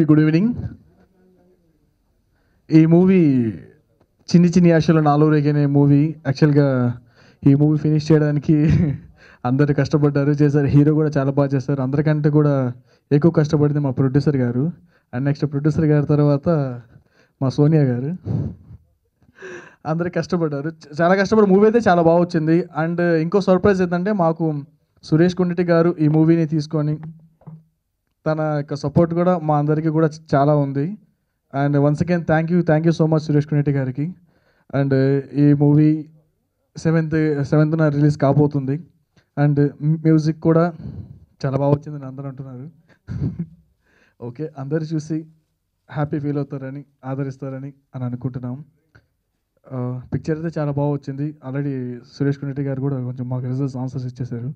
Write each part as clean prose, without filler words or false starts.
Good evening. ఈ movie చిన్ని చిన్ని ఆశలు నాలో రేగనే మూవీ. యాక్చువల్గా ఈ మూవీ ఫినిష్ చేయడానికి అందరు కష్టపడ్డారు, చేశారు. హీరో కూడా చాలా బాగా చేస్తారు. అందరికంటే కూడా ఎక్కువ కష్టపడింది మా ప్రొడ్యూసర్ గారు. అండ్ నెక్స్ట్ ప్రొడ్యూసర్ గారి తర్వాత మా సోనియా గారు. అందరు కష్టపడ్డారు, చాలా కష్టపడి మూవీ అయితే చాలా బాగా వచ్చింది. అండ్ ఇంకో సర్ప్రైజ్ ఏంటంటే మాకు సురేష్ కొండటి గారు ఈ మూవీని తీసుకొని తన యొక్క సపోర్ట్ కూడా మా అందరికీ కూడా చాలా ఉంది. And once again thank you so much Suresh Kondati గారికి. అండ్ ఈ మూవీ సెవెంత్న రిలీజ్ కాబోతుంది. అండ్ మ్యూజిక్ కూడా చాలా బాగా వచ్చిందని అందరూ అంటున్నారు. ఓకే, అందరు చూసి హ్యాపీ ఫీల్ అవుతారని, ఆదరిస్తారని అనుకుంటున్నాం. పిక్చర్ అయితే చాలా బాగా వచ్చింది. ఆల్రెడీ సురేష్ కొండటి గారు కూడా కొంచెం మాకు రిజల్ట్స్ ఆన్సర్స్ ఇచ్చేశారు.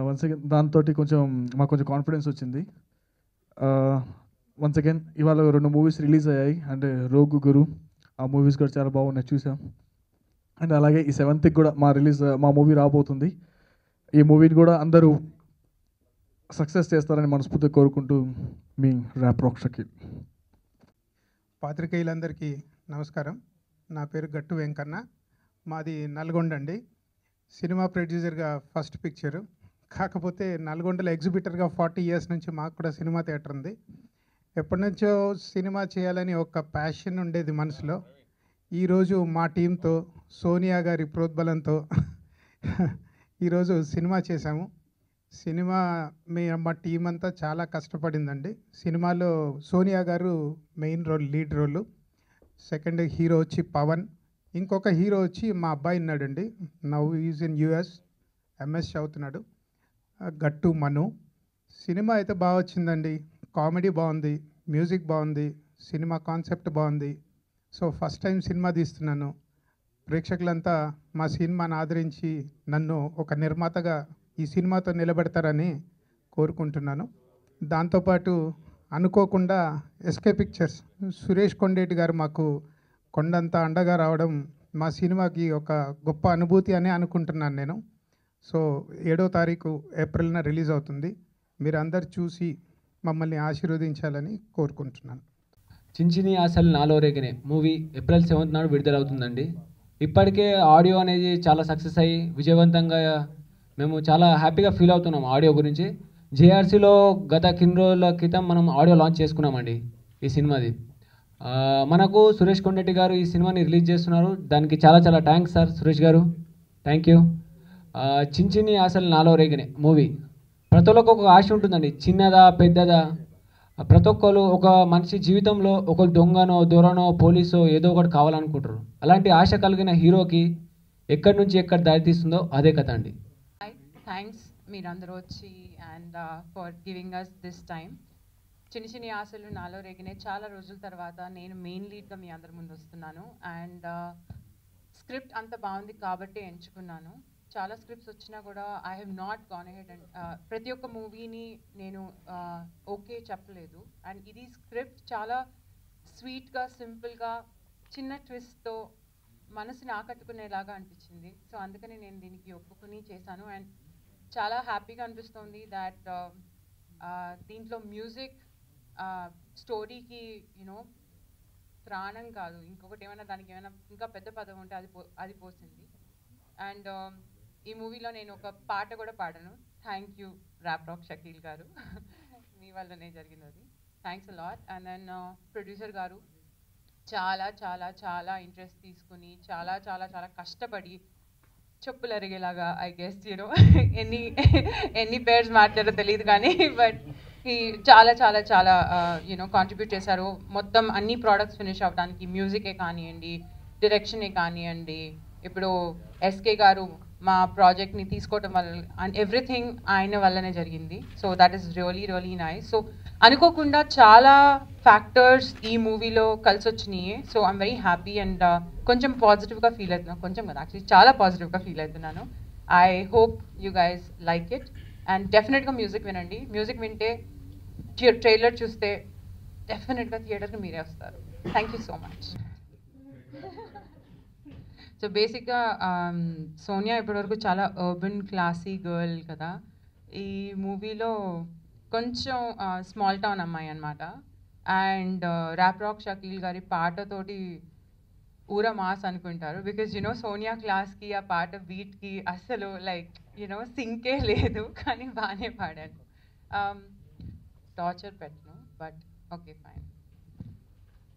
వన్స్ అగైన్ దాంతో కొంచెం మాకు కొంచెం కాన్ఫిడెన్స్ వచ్చింది. వన్స్ అగైన్ ఇవాళ 2 మూవీస్ రిలీజ్ అయ్యాయి. అండ్ రోగు గురు ఆ మూవీస్ కూడా చాలా బాగున్నాయి, చూసాం. అండ్ అలాగే ఈ 7th కూడా మా మూవీ రాబోతుంది. ఈ మూవీని కూడా అందరూ సక్సెస్ చేస్తారని మనస్ఫూర్తిగా కోరుకుంటూ మీ ర్యాప్ రాక్ షకీల్. పాత్రికేయులందరికీ నమస్కారం. నా పేరు గట్టు వెంకన్న, మాది నల్గొండ అండి. సినిమా ప్రొడ్యూసర్గా ఫస్ట్ పిక్చరు, కాకపోతే నల్గొండలో ఎగ్జిబిటర్గా 40 years నుంచి మాకు కూడా సినిమా థియేటర్ ఉంది. ఎప్పటి నుంచో సినిమా చేయాలని ఒక ప్యాషన్ ఉండేది మనసులో. ఈరోజు మా టీంతో, సోనియా గారి ప్రోద్బలంతో ఈరోజు సినిమా చేశాము. సినిమా మా టీం అంతా చాలా కష్టపడిందండి. సినిమాలో సోనియా గారు main role, lead role. Second hero వచ్చి పవన్. ఇంకొక హీరో వచ్చి మా అబ్బాయి ఉన్నాడండి, now is in US, MS చదువుతున్నాడు, గట్టు మను. సినిమా అయితే బాగా వచ్చిందండి. కామెడీ బాగుంది, మ్యూజిక్ బాగుంది, సినిమా కాన్సెప్ట్ బాగుంది. సో ఫస్ట్ టైం సినిమా తీస్తున్నాను. ప్రేక్షకులంతా మా సినిమాను ఆదరించి నన్ను ఒక నిర్మాతగా ఈ సినిమాతో నిలబెడతారని కోరుకుంటున్నాను. దాంతోపాటు అనుకోకుండా SK పిక్చర్స్ సురేష్ కొండేటి గారు మాకు కొండంత అండగా రావడం మా సినిమాకి ఒక గొప్ప అనుభూతి అని అనుకుంటున్నాను నేను. సో 7వ తారీఖు ఏప్రిల్న రిలీజ్ అవుతుంది. మీరు అందరు చూసి మమ్మల్ని ఆశీర్వదించాలని కోరుకుంటున్నాను. చించిని ఆశలు నాలో రేగనే మూవీ ఏప్రిల్ 7th నాడు విడుదలవుతుందండి. ఇప్పటికే ఆడియో అనేది చాలా సక్సెస్ అయ్యి విజయవంతంగా మేము చాలా హ్యాపీగా ఫీల్ అవుతున్నాం ఆడియో గురించి. JRCలో గత కొన్ని రోజుల క్రితం మనం ఆడియో లాంచ్ చేసుకున్నామండి ఈ సినిమాది. మనకు సురేష్ కొండటి గారు ఈ సినిమాని రిలీజ్ చేస్తున్నారు. దానికి చాలా చాలా థ్యాంక్స్ సార్ సురేష్ గారు, థ్యాంక్ యూ. చించిని ఆశలు నాలో రేగనే మూవీ ప్రతి ఒక్కరికి ఒక ఆశ ఉంటుందండి, చిన్నదా పెద్దదా. ప్రతి ఒక్కరు ఒక మనిషి జీవితంలో ఒక దొంగనో దొరనో పోలీసో ఏదో ఒకటి కావాలనుకుంటారు. అలాంటి ఆశ కలిగిన హీరోకి ఎక్కడి నుంచి ఎక్కడ దారితీస్తుందో అదే కథ అండి. థ్యాంక్స్ మీరందరూ వచ్చి and for giving us this time. చిన్న చిన్న ఆశలు నాలో రేగినే చాలా రోజుల తర్వాత నేను మెయిన్ లీడ్గా మీ అందరి ముందు వస్తున్నాను. అండ్ స్క్రిప్ట్ అంత బాగుంది కాబట్టి ఎంచుకున్నాను. చాలా స్క్రిప్ట్స్ వచ్చినా కూడా I have not gone ahead and ప్రతి ఒక్క మూవీని నేను ఓకే చెప్పలేదు. అండ్ ఇది స్క్రిప్ట్ చాలా స్వీట్గా, సింపుల్గా, చిన్న ట్విస్ట్తో మనసుని ఆకట్టుకునేలాగా అనిపించింది. సో అందుకని నేను దీనికి ఒప్పుకొని చేశాను. అండ్ చాలా హ్యాపీగా అనిపిస్తుంది దాట్ దీంట్లో మ్యూజిక్ స్టోరీకి ప్రాణం కాదు, ఇంకొకటి ఏమైనా దానికి ఏమైనా ఇంకా పెద్ద పదం ఉంటే అది పోసింది. అండ్ ఈ మూవీలో నేను ఒక పాట కూడా పాడాను. Thank you rap rock Shakeel గారు, మీ వల్లనే జరిగింది అది. Thanks a lot. And then producer గారు చాలా చాలా చాలా ఇంట్రెస్ట్ తీసుకుని చాలా చాలా చాలా కష్టపడి చెప్పులు అరిగేలాగా ఐ గెస్ ఎన్ని పేర్స్ మాట్లాడో తెలియదు కానీ బట్ చాలా చాలా చాలా కాంట్రిబ్యూట్ చేశారు. మొత్తం అన్ని ప్రోడక్ట్స్ ఫినిష్ అవ్వడానికి మ్యూజికే కానివ్వండి, డైరెక్షనే కానివ్వండి, ఇప్పుడు SK గారు మా ప్రాజెక్ట్ని తీసుకోవటం వల్ల అండ్ ఎవ్రీథింగ్ ఆయన వల్లనే జరిగింది. So that is really nice. So అనుకోకుండా చాలా ఫ్యాక్టర్స్ ఈ మూవీలో కలిసి వచ్చినాయి. So I'm very happy and కొంచెం పాజిటివ్గా ఫీల్ అవుతున్నాను. కొంచెం కదా, యాక్చువల్లీ చాలా పాజిటివ్గా ఫీల్ అవుతున్నాను. I hope you guys like it. And డెఫినెట్గా మ్యూజిక్ వినండి. మ్యూజిక్ వింటే, ట్రైలర్ చూస్తే డెఫినెట్గా థియేటర్కి మీరే వస్తారు. Thank you so much. So బేసిక్గా సోనియా ఇప్పటివరకు చాలా అర్బన్ క్లాసీ గర్ల్ కదా. ఈ మూవీలో కొంచెం స్మాల్ టౌన్ అమ్మాయి అనమాట. అండ్ ర్యాప్ రాక్ షకీల్ గారి పాటతోటి ఊర మాస్ అనుకుంటారు బికాజ్ యునో సోనియా క్లాస్కి ఆ పాట బీట్కి అసలు లైక్ యునో సింకే లేదు కానీ బాగానే పాడాను. టార్చర్ పెట్టను బట్ ఓకే ఫైన్.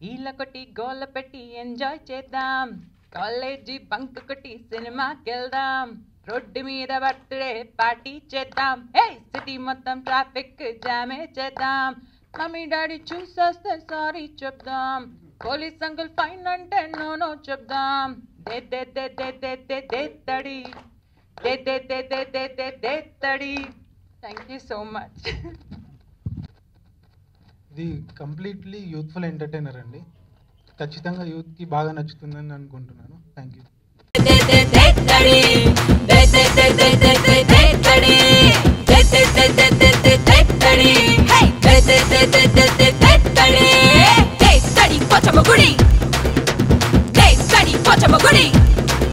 ఈళ్ళ కొట్టి గోళ్ళ పెట్టి ఎంజాయ్ చేద్దాం, కాలేజీ బంక్ కొట్టి సినిమాకి వెళ్దాం, రోడ్డు మీద బర్త్డే పార్టీ చేద్దాం, హే సిటీ మొత్తం ట్రాఫిక్ జామే చేద్దాం, మమ్మీ డాడీ చూసేస్తే సారీ చెప్దాం, పోలీస్ అంకుల్ ఫైన్ అంటే నో చెప్దాం, దే దే దే దే దే దే దే తడి దే దే దే దే దే దే దే తడి. Thank you so much. ఇది కంప్లీట్లీ యూత్ఫుల్ ఎంటర్టైనర్ అండి. ఖచ్చితంగా యూత్కి బాగా నచ్చుతుందని అనుకుంటున్నాను. Thank you.